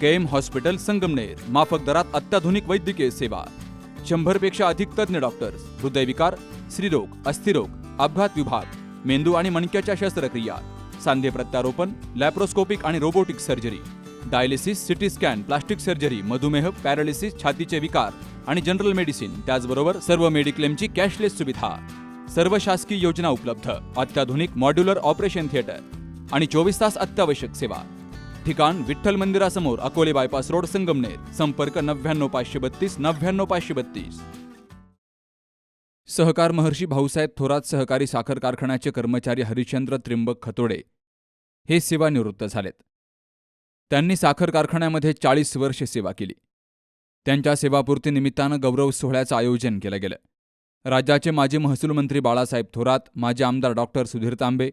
KM hospital Sangamner, माफक दरात अत्याधुनिक वैद्यकीय सेवा, 100 पेक्षा अधिक तज्ञ डॉक्टर्स, हृदयविकार, स्त्रीरोग, अस्थिरोग, अपघात विभाग, मेंदू आणि मणक्याच्या शस्त्रक्रिया, सांधे प्रत्यारोपण, लॅप्रोस्कोपिक आणि robotic surgery, dialysis, CT scan, plastic surgery, मधुमेह, पॅरालिसिस, छातीचे विकार आणि जनरल मेडिसिन, त्याचबरोबर सर्व मेडिक्लेमची कॅशलेस सुविधा, सर्व शासकीय योजना उपलब्ध, अत्याधुनिक मॉड्युलर ऑपरेशन थिएटर आणि 24 तास अत्यावश्यक सेवा. ठिकाण विठ्ठल मंदिरासमोर, अकोले बायपास रोड, संगमनेर. संपर्क 99532 99532. सहकार महर्षी भाऊसाहेब थोरात सहकारी साखर कारखान्याचे कर्मचारी हरिश्चंद्र त्र्यंबक खतोडे हे सेवानिवृत्त झालेत. त्यांनी साखर कारखान्यामध्ये 40 वर्ष सेवा केली. त्यांच्या सेवापूर्ती निमित्तानं गौरव सोहळ्याचं आयोजन केलं गेलं. राज्याचे माजी महसूल मंत्री बाळासाहेब थोरात, माजी आमदार doctor Sudhir Tambe,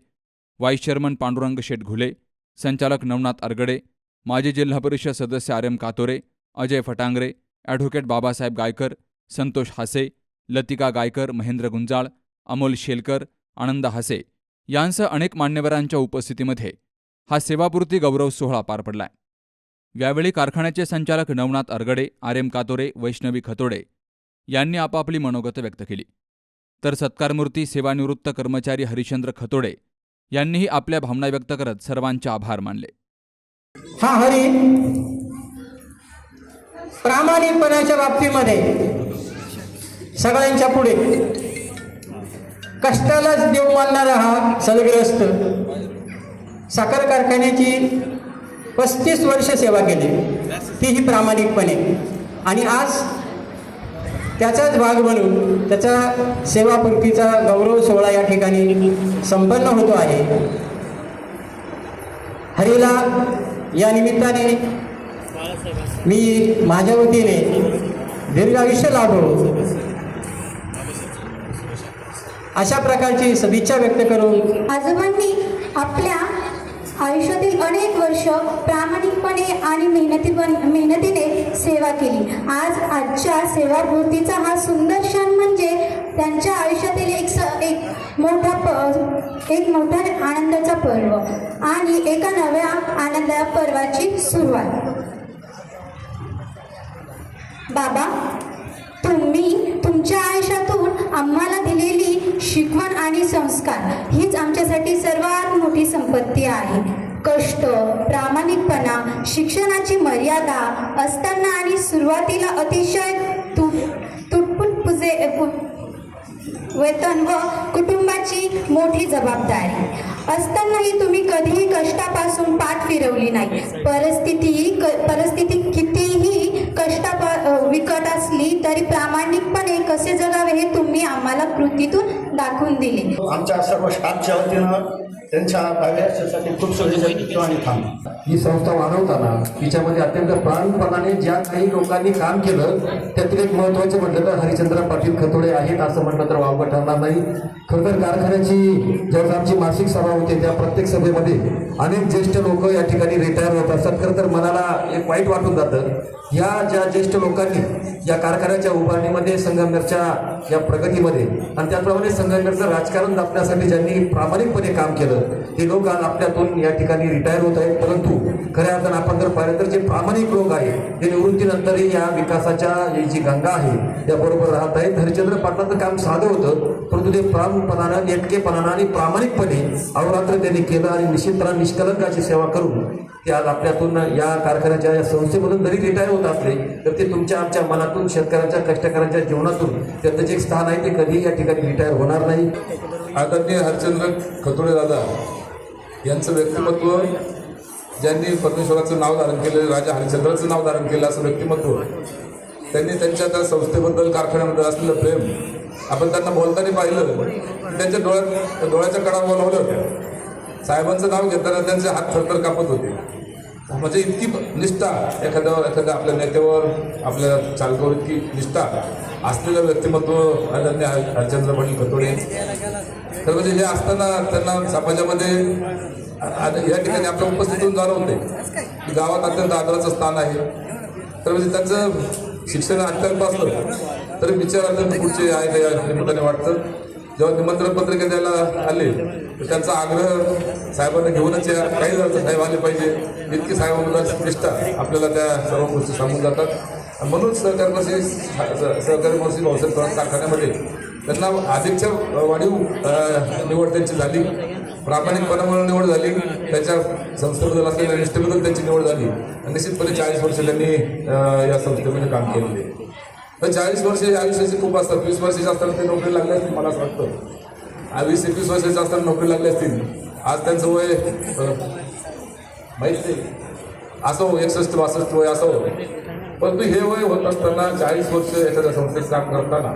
vice chairman Pandurang शेठ घुले, संचालक नवनाथ अरगडे, माजी जिल्हा परिषद सदस्य आर्यम कातोरे, अजय फटांगरे, ॲडव्होकेट बाबासाहेब गायकर, संतोष हासे, लतिका गायकर, महेंद्र गुंजाळ, अमोल शेलकर, आनंद हासे यांसह अनेक मान्यवरांच्या उपस्थितीमध्ये हा सेवापूर्ती गौरव सोहळा पार पडलाय. यावेळी कारखान्याचे संचालक नवनाथ अरगडे, आर्यम कातोरे, वैष्णवी खतोडे यांनी आपापली मनोगत व्यक्त केली. तर सत्कारमूर्ती सेवानिवृत्त कर्मचारी हरिश्चंद्र खतोडे यांनीही आपल्या भावना व्यक्त करत सर्वांचे आभार मानले. हा हरी प्रामाणिकपणाच्या बाबतीमध्ये सगळ्यांच्या पुढे कष्टालाच देव मानणारा हा सदग्रस्त साखर कारखान्याची 35 वर्ष सेवा केली, तीही प्रामाणिकपणे. आणि आज त्याचाच भाग म्हणून त्याचा सेवापूर्तीचा गौरव सोहळा या ठिकाणी संपन्न होतो आहे. हरीला या निमित्ताने मी माझ्या वतीने दीर्घ आयुष्य लाभो अशा प्रकारची सदिच्छा व्यक्त करून आजोबांनी आपल्या आयुष्यातील अनेक वर्ष प्रामाणिकपणे आणि मेहनतीने सेवा केली. आज आजच्या सेवापूर्तीचा हा सुंदर क्षण म्हणजे त्यांच्या आयुष्यातील एक मोठा आनंदाचा पर्व आणि एका नव्या आनंदा पर्वाची सुरुवात. बाबा, तुम्ही तुमच्या आयुष्यातून आम्हाला दिलेली शिकवण आणि संस्कार हीच आमच्यासाठी सर्वात मोठी संपत्ती आहे. कष्ट, प्रामाणिकपणा, शिक्षणाची मर्यादा असताना आणि सुरुवातीला अतिशय तुटपुट वेतन व कुटुंबाची मोठी जबाबदारी असतानाही तुम्ही कधीही कष्टापासून पाठ फिरवली नाही. परिस्थिती कितीही विकट असली तरी प्रामाणिकपणे कसे जगावे हे तुम्ही आम्हाला कृतीतून दाखवून दिले. आमच्या सर्व स्टाफच्या वतीनं त्यांच्या भाव्यासाठी खूप शुभेच्छा आणि थांब. ही संस्था वाढवताना तिच्यामध्ये अत्यंत प्राणपणाने ज्या काही लोकांनी काम केलं त्यातील एक महत्त्वाचे म्हटलं तर हरिश्चंद्र पाटील खतोडे आहेत असं म्हटलं तर वावगं ठरणार नाही. खरं तर कारखान्याची जेव्हा आमची मासिक सभा होते त्या प्रत्येक सभेमध्ये अनेक ज्येष्ठ लोक या ठिकाणी रिटायर होत असतात. खरं तर मनाला एक वाईट वाटून जातं. या ज्या ज्येष्ठ लोकांनी या कारखान्याच्या उभारणीमध्ये, संगमनेरच्या या प्रगतीमध्ये आणि त्याप्रमाणे संगमनेरचं राजकारण दाबण्यासाठी ज्यांनी प्रामाणिकपणे काम केलं ते लोक आज आपल्यातून या ठिकाणी रिटायर होत आहेत. परंतु खऱ्या अर्थानं आपण जर पाहिलं तर जे प्रामाणिक लोक आहेत ते निवृत्तीनंतरही या विकासाच्या जी गंगा आहे त्याबरोबर राहत आहेत. हरिश्चंद्र पाटलांचं काम साधं होतं परंतु ते प्राणपणानं, नेटकेपणानं आणि प्रामाणिकपणे अहोरात्र त्यांनी केलं आणि निश्चितपणे निष्कलंकाची सेवा करून ते आज आपल्यातून या कारखान्याच्या या संस्थेमधून जरी रिटायर होत असले तर ते तुमच्या आमच्या मनातून, शेतकऱ्यांच्या, कष्टकऱ्यांच्या जीवनातून त्यांचं जे स्थान आहे ते कधीही या ठिकाणी रिटायर होणार नाही. आदरणीय हरिश्चंद्र खतोडे दादा यांचं व्यक्तिमत्व, ज्यांनी परमेश्वराचं नाव धारण केलं, राजा हरिश्चंद्राचं नाव धारण केलं असं व्यक्तिमत्व, त्यांनी त्यांच्या त्या संस्थेबद्दल, कारखान्याबद्दल असलेलं प्रेम आपण त्यांना बोलताना पाहिलं. त्यांच्या डोळ्याच्या कडा बोलावल्या होत्या. साहेबांचं नाव घेताना त्यांचे हात थरथर कापत होते. म्हणजे इतकी निष्ठा एखाद्या आपल्या नेत्यावर, आपल्या चालकावर इतकी निष्ठा असलेलं व्यक्तिमत्व आदरणीय हरिश्चंद्र पाटील खतोडे. तर म्हणजे हे असताना त्यांना समाजामध्ये या ठिकाणी आपल्या उपस्थितीतून जाणवते की गावात अत्यंत आदराचं स्थान आहे. तर म्हणजे त्यांचं शिक्षण अत्यल्प असलं तरी विचार अत्यंत पुढचे आहे या निमित्ताने वाटतं. जेव्हा निमंत्रण पत्रिका द्यायला आले तर त्यांचा आग्रह साहेबांना घेऊनच या, काही झालं तर साहेब आले पाहिजे, इतकी साहेबांची निष्ठा आपल्याला त्या सर्व गोष्टी सांगून जातात. आणि म्हणून सहकारी महर्षी भाऊसाहेब थोरात कारखान्यामध्ये त्यांना अधिकच्या वाढीव निवड त्यांची झाली, प्रामाणिकपणामुळे निवड झाली, त्याच्या संस्थेबद्दल असलेल्या निष्ठेबद्दल त्यांची निवड झाली. आणि निश्चितपणे 40 वर्ष त्यांनी या संस्थेमध्ये काम केलेले. तर 40 वर्ष आयुष्याची खूप असतात. 20 वर्षाचे असताना ते नोकरी लागले असतील मला असं वाटतं. 20-21 वर्षाचे असताना नोकरी लागली असतील. आज त्यांचं वय माहीत नाही, असं 61-62 वय असावं. परंतु हे वय होत असताना 40 वर्ष एखाद्या संस्थेत काम करताना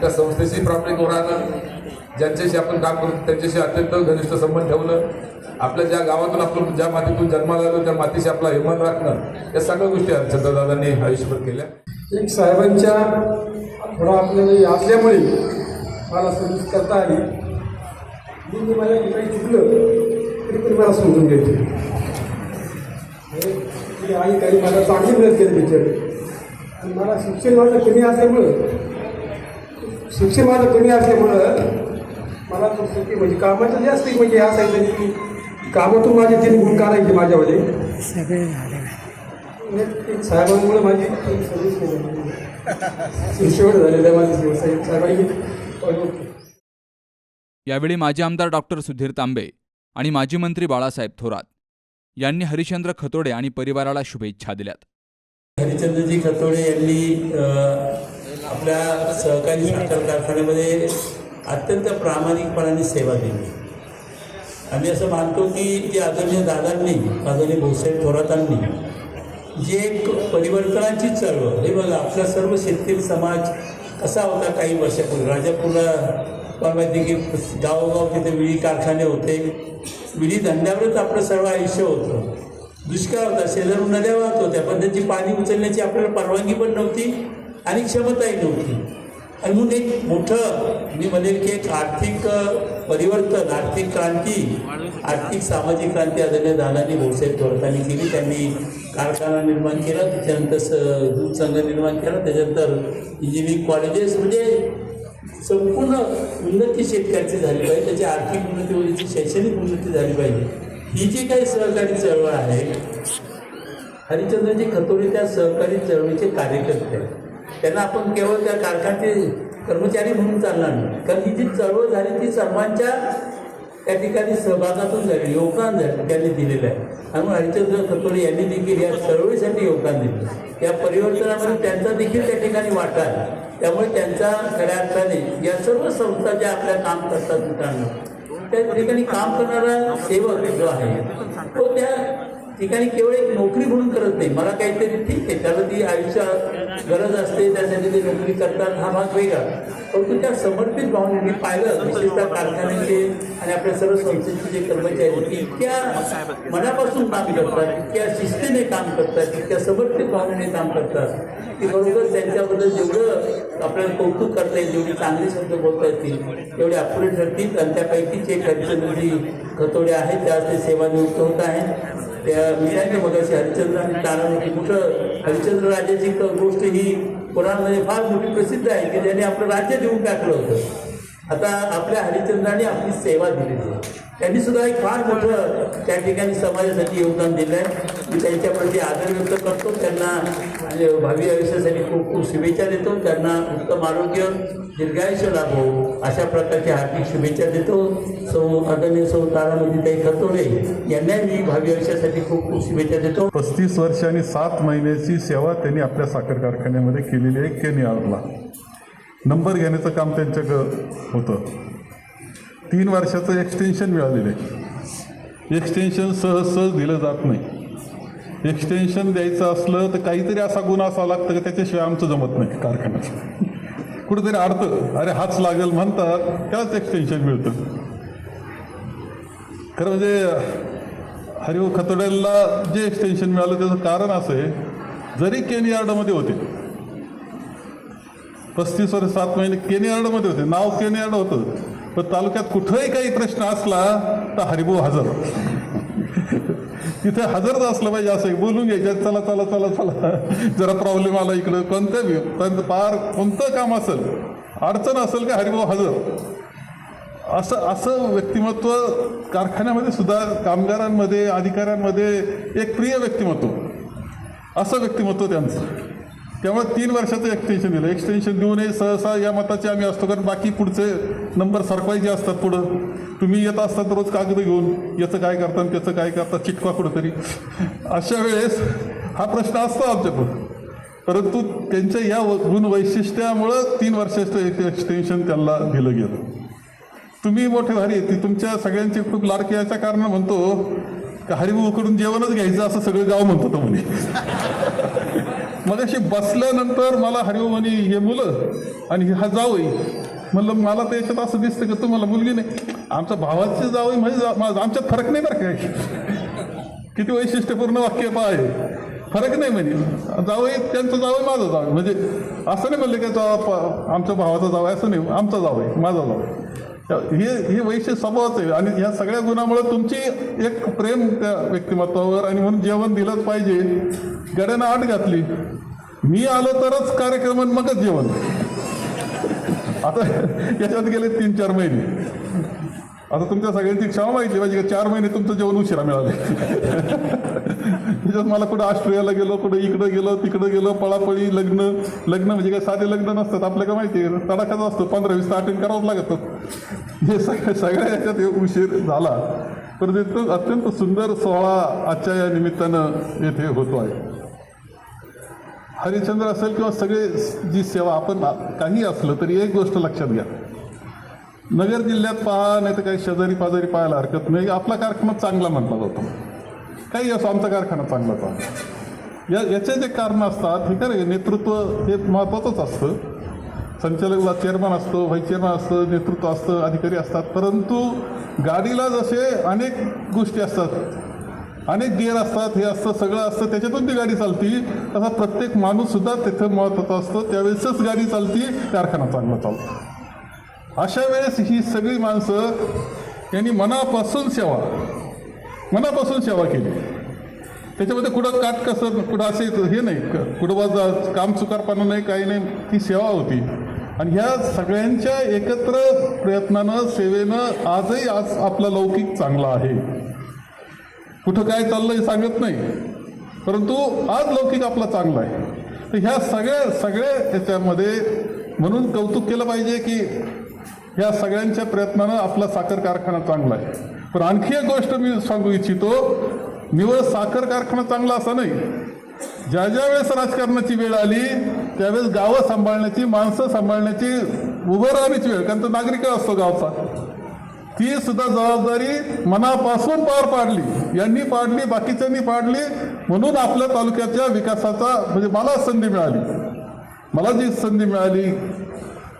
त्या संस्थेची प्रामाणिक राहणं, ज्यांच्याशी आपण काम करतो त्यांच्याशी अत्यंत घनिष्ठ संबंध ठेवणं, आपल्या ज्या गावातून आपण ज्या मातीतून जन्माला आलो त्या मातीशी आपला हिमान राखणं, या सगळ्या गोष्टी हरिश्चंद्रदादांनी आयुष्यभर केल्या. एक साहेबांच्या थोडा आपल्याला असल्यामुळे मला सर्विस करता आली. मी मला काही चुकलं तरी पण मला समजून घ्यायचे आई काही मला चांगली मदत केली बिचारे. आणि मला शिक्षण माझं कमी असल्यामुळं मला पुस्तकी म्हणजे कामाचं जास्त म्हणजे असायचं की कामातून माझे 3 गुण काढायचे माझ्यामध्ये. साहेबांमुळे माझी सर्विस शेवट झालेलं आहे माझी साहेबांनी. यावेळी माजी आमदार डॉक्टर सुधीर तांबे आणि माजी मंत्री बाळासाहेब थोरात यांनी हरिश्चंद्र खतोडे आणि परिवाराला शुभेच्छा दिल्यात. हरिश्चंद्रजी खतोडे यांनी आपल्या सहकारी साखर कारखान्यामध्ये अत्यंत प्रामाणिकपणाने सेवा दिली. आम्ही असं मानतो की जे आदरणीय दादांनी, आदरणीय भाऊसाहेब थोरातांनी जे एक परिवर्तनाची चळवळ, हे बघा आपला सर्व शेतकरी समाज कसा होता काही वर्षापूर्वी. राजापूरला मला माहिती की गावोगाव तिथे विडी कारखाने होते, विडी धंद्यावरच आपलं सर्व आयुष्य होतं. दुष्काळ होता, शेजारून नद्या वाहत होत्या, पण त्यांची पाणी उचलण्याची आपल्याला परवानगी पण नव्हती आणि क्षमताही नव्हती. आणि म्हणून एक मोठं मी म्हणेल की एक आर्थिक परिवर्तन, आर्थिक क्रांती, आर्थिक सामाजिक क्रांती आदरणीय दादांनी भाऊसाहेब थोरातांनी केली. त्यांनी कारखाना निर्माण केला, त्याच्यानंतर दूध संघ निर्माण केला, त्याच्यानंतर इंजिनिअरिंग कॉलेजेस, म्हणजे संपूर्ण उन्नती शेतकऱ्याची झाली पाहिजे, त्याची आर्थिक उन्नती होईल, त्याची शैक्षणिक उन्नती झाली पाहिजे. ही जी काही सहकारी चळवळ आहे, हरिश्चंद्रजी खतोडे त्या सहकारी चळवळीचे कार्यकर्ते आहेत. त्यांना आपण केवळ त्या कारखान्याचे कर्मचारी म्हणून चालणार नाही, कारण ही जी चळवळ झाली ती सर्वांच्या त्या ठिकाणी सहभागातून झाली, योगदान झालं त्यांनी दिलेलं आहे. आणि हरिश्चंद्र खतोडे यांनी देखील या चळवळीसाठी योगदान दिलं. या परिवर्तनामध्ये त्यांचा देखील त्या ठिकाणी वाटा आहे. त्यामुळे त्यांचा खऱ्या अर्थाने या सर्व संस्था ज्या आपल्या काम करतात मित्रांनो, त्या ठिकाणी काम करणारा सेवक जो आहे तो त्या ठिकाणी केवळ एक नोकरी म्हणून करत नाही. मला काहीतरी ठीक आहे, त्याला ती आयुष्यात गरज असते, त्यासाठी ते नोकरी करतात, हा भाग वेगळा. परंतु त्या समर्पित भावनेने पाहिलं, विशेषतः कारखान्याचे आणि आपल्या सर्व संस्थेचे जे कर्मचारी इतक्या मनापासून काम करतात, इतक्या शिस्तीने काम करतात, इतक्या समर्पित भावनेने काम करतात की बरोबर त्यांच्याबद्दल जेवढं आपल्याला कौतुक करता येईल, जेवढी चांगले शब्द बोलता येतील तेवढे अपुरे ठरतील. आणि त्यापैकीच एक हरिश्चंद्रजी खतोडे आहेत, त्या ते सेवानिवृत्त होत आहेत. त्या मिळाल्या मगाशी हरिश्चंद्र आणि तारावरती कुठं हरिश्चंद्र राजाची गोष्ट ही पुराणामध्ये फार मोठी प्रसिद्ध आहे की ज्याने आपलं राज्य देऊन टाकलं होतं. आता आपल्या हरिश्चंद्राने आपली सेवा दिलेली आहे. त्यांनी सुद्धा एक फार मोठं त्या ठिकाणी समाजासाठी योगदान दिलं आहे. मी त्यांच्याप्रती आदर व्यक्त करतो, त्यांना भावी आयुष्यासाठी खूप खूप शुभेच्छा देतो. त्यांना उत्तम आरोग्य, दीर्घायुष्य लाभो अशा प्रकारच्या हार्दिक शुभेच्छा देतो. आदरणीय तारामतीताई खतोडे यांना मी भावी आयुष्यासाठी खूप खूप शुभेच्छा देतो. 35 वर्ष आणि 7 महिन्याची सेवा त्यांनी आपल्या साखर कारखान्यामध्ये केलेली आहे. केनियारला नंबर घेण्याचं काम त्यांच्याकडं होतं. 3 वर्षाचं एक्सटेन्शन मिळालेलं आहे. एक्सटेन्शन सहज दिलं जात नाही. एक्सटेन्शन द्यायचं असलं तर काहीतरी असा गुण असावा लागतं की त्याच्याशिवाय आमचं जमत नाही. कारखान्याचं कुठेतरी अडतं, अरे हाच लागेल म्हणतात, त्याच एक्सटेन्शन मिळतं. खरं म्हणजे हरिभाऊ खतोडेला जे एक्सटेन्शन मिळालं त्याचं कारण असं आहे, जरी केनियार्डमध्ये होते 35 वर्ष 7 महिने केनियार्डमध्ये होते, नाव केनियार्ड होतं, पण तालुक्यात कुठंही काही प्रश्न असला तर हरिभाऊ हजर. तिथे हजरच असलं पाहिजे, असं बोलून घ्यायचं, चला चला चला चला जरा प्रॉब्लेम आला इकडं, कोणतं पार कोणतं काम असेल, अडचण असेल का हरिभाऊ हजर. असं व्यक्तिमत्व कारखान्यामध्ये सुद्धा कामगारांमध्ये, अधिकाऱ्यांमध्ये एक प्रिय व्यक्तिमत्व, असं व्यक्तिमत्व त्यांचं. त्यामुळे 3 वर्षाचं एक्सटेन्शन दिलं. एक्सटेन्शन देऊ नये सहसा या मताचे आम्ही असतो, कारण बाकी पुढचे नंबर सरकवायचे असतात. पुढं तुम्ही येत असतात रोज कागद घेऊन, याचं काय करता त्याचं काय करता, चिटका कुठंतरी. अशा वेळेस हा प्रश्न असतो आमच्याकडं. परंतु त्यांच्या या गुणवैशिष्ट्यामुळं 3 वर्षाचं एक्सटेन्शन त्यांना दिलं गेलं. तुम्ही मोठे भारी ती तुमच्या सगळ्यांची खूप लाडकी याच्या कारण म्हणतो का हरिभाऊकडून जेवणच घ्यायचं असं सगळं गाव म्हणतो तो म्हणे. मग अशी बसल्यानंतर मला हरिभाऊ म्हणे हे मुलं आणि हा जावई. म्हणलं मला तर याच्यात असं दिसतं की तुम्हाला मुलगी नाही, आमच्या भावाची जावई म्हणजे आमच्यात फरक नाही बरं काय. किती वैशिष्ट्यपूर्ण वाक्य आहे. फरक नाही म्हणजे जावई त्यांचं जावई माझं जावई, म्हणजे असं नाही म्हणलं की आमच्या भावाचा जावई असं नाही, आमचा जावई माझा जावई. हे वैशिष्ट्य स्वभावच आहे. आणि ह्या सगळ्या गुणामुळे तुमची एक प्रेम त्या व्यक्तिमत्वावर, आणि म्हणून जेवण दिलंच पाहिजे. गड्यानं आट घातली, मी आलो तरच कार्यक्रम आणि मगच जेवण. आता याच्यात गेले 3-4 महिने. आता तुमच्या सगळ्यांची क्षमा माहिती पाहिजे का 4 महिने तुमचं जेवण उशिरा मिळाले. त्याच्यात मला कुठं ऑस्ट्रेलियाला गेलो, कुठं इकडं गेलो, तिकडं गेलो, पळापळी, लग्न म्हणजे काय साधे लग्न नसतात. आपल्याला माहिती आहे तडाखाच असतो, 15-20 अटेंड करावंच लागतं. हे सगळ्या याच्यात उशीर झाला. परंतु अत्यंत सुंदर सोहळा आजच्या या निमित्तानं येथे होतो आहे. हरिश्चंद्र असेल किंवा सगळे जी सेवा आपण काही असलं तरी एक गोष्ट लक्षात घ्या, नगर जिल्ह्यात पहा नाही तर काही शेजारी पाजारी पाहायला हरकत नाही, आपला कारखाना चांगला म्हटला जातो. काही असो आमचा कारखाना चांगला चांगला. याचे जे कारणं असतात हे खरं, नेतृत्व हे महत्त्वाचंच असतं. संचालक चेअरमन असतो, व्हाईस चेअरमन असतं, नेतृत्व असतं, अधिकारी असतात. परंतु गाडीला जसे अनेक गोष्टी असतात, अनेक गिअर असतात, हे असतं सगळं असतं, त्याच्यातून ती गाडी चालती. तसा प्रत्येक माणूससुद्धा तिथं महत्त्वाचा असतो, त्यावेळेसच गाडी चालती, कारखाना चांगला चालतो. अशा वेळेस ही सगळी माणसं यांनी मनापासून सेवा केली. त्याच्यामध्ये कुठं काटकसर, कुठं असे हे नाही, कुठं काम चुकारपणा नाही, काही नाही, ती सेवा होती. आणि ह्या सगळ्यांच्या एकत्र प्रयत्नानं, सेवेनं आज आपला लौकिक चांगला आहे. कुठं काय चाललं हे सांगत नाही, परंतु आज लौकिक आपला चांगला आहे. तर ह्या सगळ्या याच्यामध्ये म्हणून कौतुक केलं पाहिजे की ह्या सगळ्यांच्या प्रयत्नानं आपला साखर कारखाना चांगला आहे. पण आणखी एक गोष्ट मी सांगू इच्छितो, निवळ साखर कारखाना चांगला असा नाही, ज्या वेळेस राजकारणाची वेळ आली त्यावेळेस गावं सांभाळण्याची, माणसं सांभाळण्याची, उभं राहण्याची वेळ, कारण तो नागरिक असतो गावचा, ती सुद्धा जबाबदारी मनापासून पार पाडली. यांनी पाडली, बाकीच्यांनी पाडली. म्हणून आपल्या तालुक्याच्या विकासाचा म्हणजे मला जी संधी मिळाली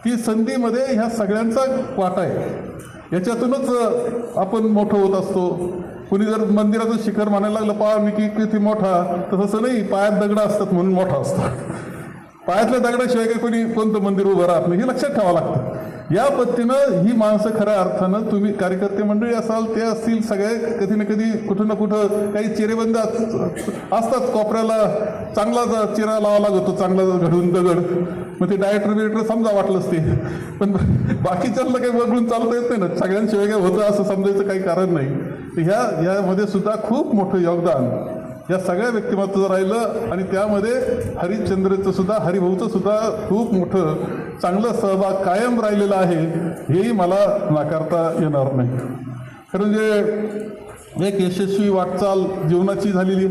ती संधीमध्ये ह्या सगळ्यांचा वाटा आहे. याच्यातूनच आपण मोठं होत असतो. कुणी जर मंदिराचं शिखर म्हणायला लागलं पहा मी किती मोठा, तसं नाही, पायात दगडं असतात म्हणून मोठा असतो. पायातल्या दगडाशिवाय काही कोणतं मंदिर उभं राहत नाही, हे लक्षात ठेवावं लागतं. या पद्धतीनं ही माणसं खऱ्या अर्थानं, तुम्ही कार्यकर्ते मंडळी असाल, ते असतील, सगळे कधी ना कधी कुठं ना कुठं काही चिरेबंद असतात. कोपऱ्याला चांगला चिरा लावा लागतो, चांगला घडून दगड, मग ते डायरेक्टर समजा वाटलंच ते. पण बाकीच्यांना काही वगळून चालता येत नाही ना, सगळ्यांशिवाय काय होतं असं समजायचं काही कारण नाही. ह्यामध्ये सुद्धा खूप मोठं योगदान या सगळ्या व्यक्तिमत्वाचं राहिलं. आणि त्यामध्ये हरिश्चंद्रचं सुद्धा, हरिभाऊचं सुद्धा खूप मोठं चांगलं सहभाग कायम राहिलेला आहे, हेही मला नाकारता येणार नाही. खरं म्हणजे एक यशस्वी वाटचाल जीवनाची झालेली.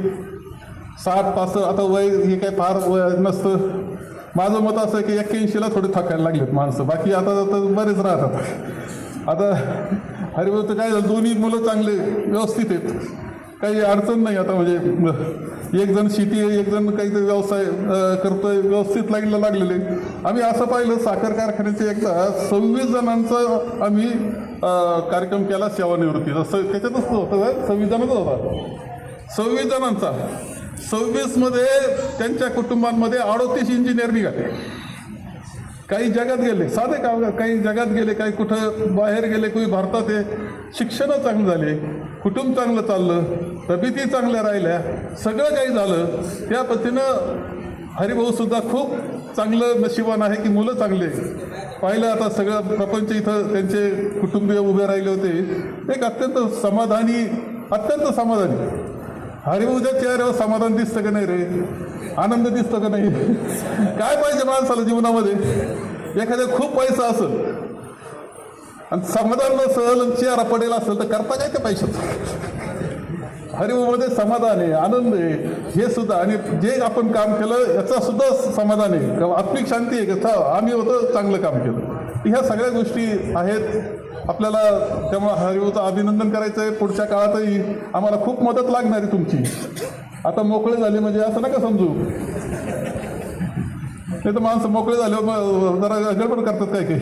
60-65 आता वय हे काही फार वय नसतं. माझं मत असं आहे की 81ला थोडे थकायला लागलेत माणसं, बाकी आता बरेच राहतात. आता हरिभाऊचं काय झालं, दोन्ही मुलं चांगले व्यवस्थित आहेत, काही अडचण नाही. आता म्हणजे एक जण शेती आहे, एक जण काहीतरी व्यवसाय करतोय, व्यवस्थित लागलेले. आम्ही असं पाहिलं साखर कारखान्याचे एकदा 26 जणांचा आम्ही कार्यक्रम केला सेवानिवृत्तीचा. त्याच्यातच होतं, 26 जणांचा होता, 26 जणांचा. 26मध्ये त्यांच्या कुटुंबांमध्ये 38 इंजिनियर निघाले. काही जगात गेले, साधे काम, काही जगात गेले, काही कुठं बाहेर गेले, कोणी भारतात आहे. शिक्षणं चांगली झाले, कुटुंब चांगलं चाललं, तब्येती चांगल्या राहिल्या, सगळं काही झालं. त्या पद्धतीनं हरिभाऊसुद्धा खूप चांगलं नशिबान आहे की मुलं चांगले. पाहिलं आता सगळं प्रपंच इथं त्यांचे कुटुंबीय उभे राहिले होते, एक अत्यंत समाधानी, अत्यंत समाधानी. हरिभाऊच्या चेहऱ्यावर समाधान दिसतं का नाही रे, आनंद दिसतं का नाही? काय पाहिजे माणसाला जीवनामध्ये? एखाद्या खूप पैसा असेल आणि समाधान नसेल, चेहरा पडेल असेल तर करता काय त्या पैशाचं? हरिभाऊमध्ये समाधान आहे, आनंद आहे, हे सुद्धा. आणि जे आपण काम केलं याचा सुद्धा समाधान आहे, किंवा आत्मिक शांती आहे की आम्ही होतं चांगलं काम केलं. ह्या सगळ्या गोष्टी आहेत आपल्याला. त्यामुळे हरिभाऊचं अभिनंदन करायचं आहे. पुढच्या काळातही आम्हाला खूप मदत लागणार आहे तुमची. आता मोकळे झाले म्हणजे असं नका समजू, नाही तर माणसं मोकळे झाल्यावर जरा गडबड करतात काय काही.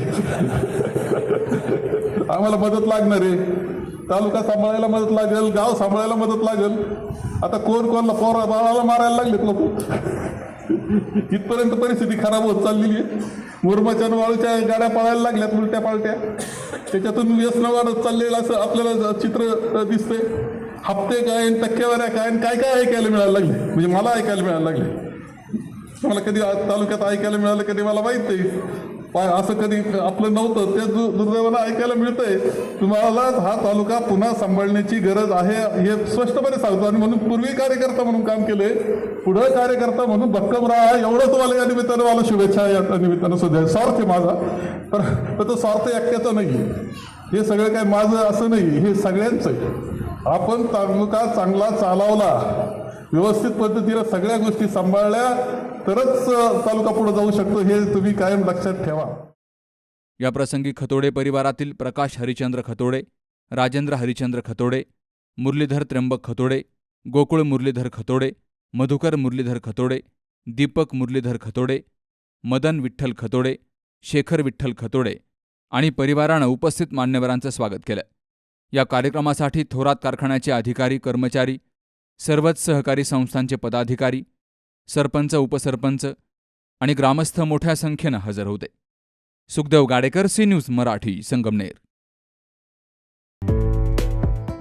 आम्हाला मदत लागणार आहे, तालुका सांभाळायला मदत लागेल, गाव सांभाळायला मदत लागेल. आता कोणला पोरा बाळाला मारायला लागलेत लोक. इथपर्यंत परिस्थिती खराब होत चाललेली आहे. मुरमाच्या वाळूच्या गाड्या पळायला लागल्यात, उलट्या पालट्या. त्याच्यातून व्यसन वाढत चाललेलं असं आपल्याला चित्र दिसतंय. हप्ते काय, टक्केवाऱ्या काय, काय काय ऐकायला मिळायला लागले. म्हणजे मला ऐकायला मिळायला लागले. मला कधी तालुक्यात ऐकायला मिळालं कधी मला माहीत नाही. असं कधी आपलं नव्हतं, ते दुर्दैवानं ऐकायला मिळतंय. तुम्हाला हा तालुका पुन्हा सांभाळण्याची गरज आहे हे स्पष्टपणे सांगतो. आणि म्हणून पूर्वी कार्यकर्ता म्हणून काम केलंय, पुढं कार्यकर्ता म्हणून भक्कम राहा, एवढं तुम्हाला या निमित्तानं मला शुभेच्छा. या निमित्तानं सुद्धा स्वार्थ आहे माझा, पण तो स्वार्थ एकट्याचा नाही. हे सगळं काय माझं असं नाही, हे सगळ्यांचं आहे. आपण तालुका चांगला चालवला, व्यवस्थित पद्धतीने सगळ्या गोष्टी सांभाळल्या तरच तालुका पुढे जाऊ शकतो, हे तुम्ही कायम लक्षात ठेवा. या प्रसंगी खतोडे परिवारातील प्रकाश हरिचंद्र खतोडे, राजेंद्र हरिचंद्र खतोडे, मुरलीधर त्र्यंबक खतोडे, गोकुळ मुरलीधर खतोडे, मधुकर मुरलीधर खतोडे, दीपक मुरलीधर खतोडे, मदन विठ्ठल खतोडे, शेखर विठ्ठल खतोडे आणि परिवारानं उपस्थित मान्यवरांचं स्वागत केलं. या कार्यक्रमासाठी थोरात कारखान्याचे अधिकारी, कर्मचारी, सर्वच सहकारी संस्थांचे पदाधिकारी, सरपंच, उपसरपंच आणि ग्रामस्थ मोठ्या संख्येनं हजर होते. Sukhdev Gadekar, C news Marathi, Sangamner.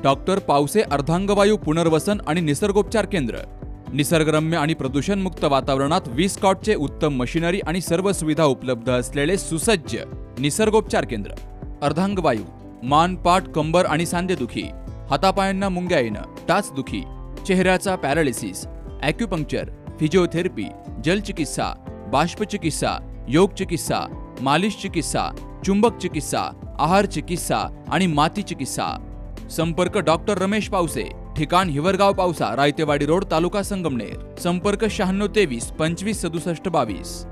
Doctor Pawase अर्धांगवायू पुनर्वसन आणि निसर्गोपचार केंद्र. निसर्गरम्य आणि प्रदूषणमुक्त वातावरणात 20 कॉटचे उत्तम मशिनरी आणि सर्व सुविधा उपलब्ध असलेले सुसज्ज निसर्गोपचार केंद्र. अर्धांगवायू, मान, पाठ, कंबर आणि सांधेदुखी, हातापायांना मुंग्या येणं, टाचदुखी, चेहऱ्याचा पॅरालिसिस, ॲक्युपंक्चर, फिजिओथेरपी, जलचिकित्सा, बाष्पचिकित्सा, योग चिकित्सा, मालिश चिकित्सा, चुंबक चिकित्सा, आहार चिकित्सा आणि माती चिकित्सा. संपर्क डॉक्टर रमेश पावसे, ठिकाण हिवरगाव पावसा, रायतेवाडी रोड, तालुका संगमनेर. संपर्क 96 23 25 67 22.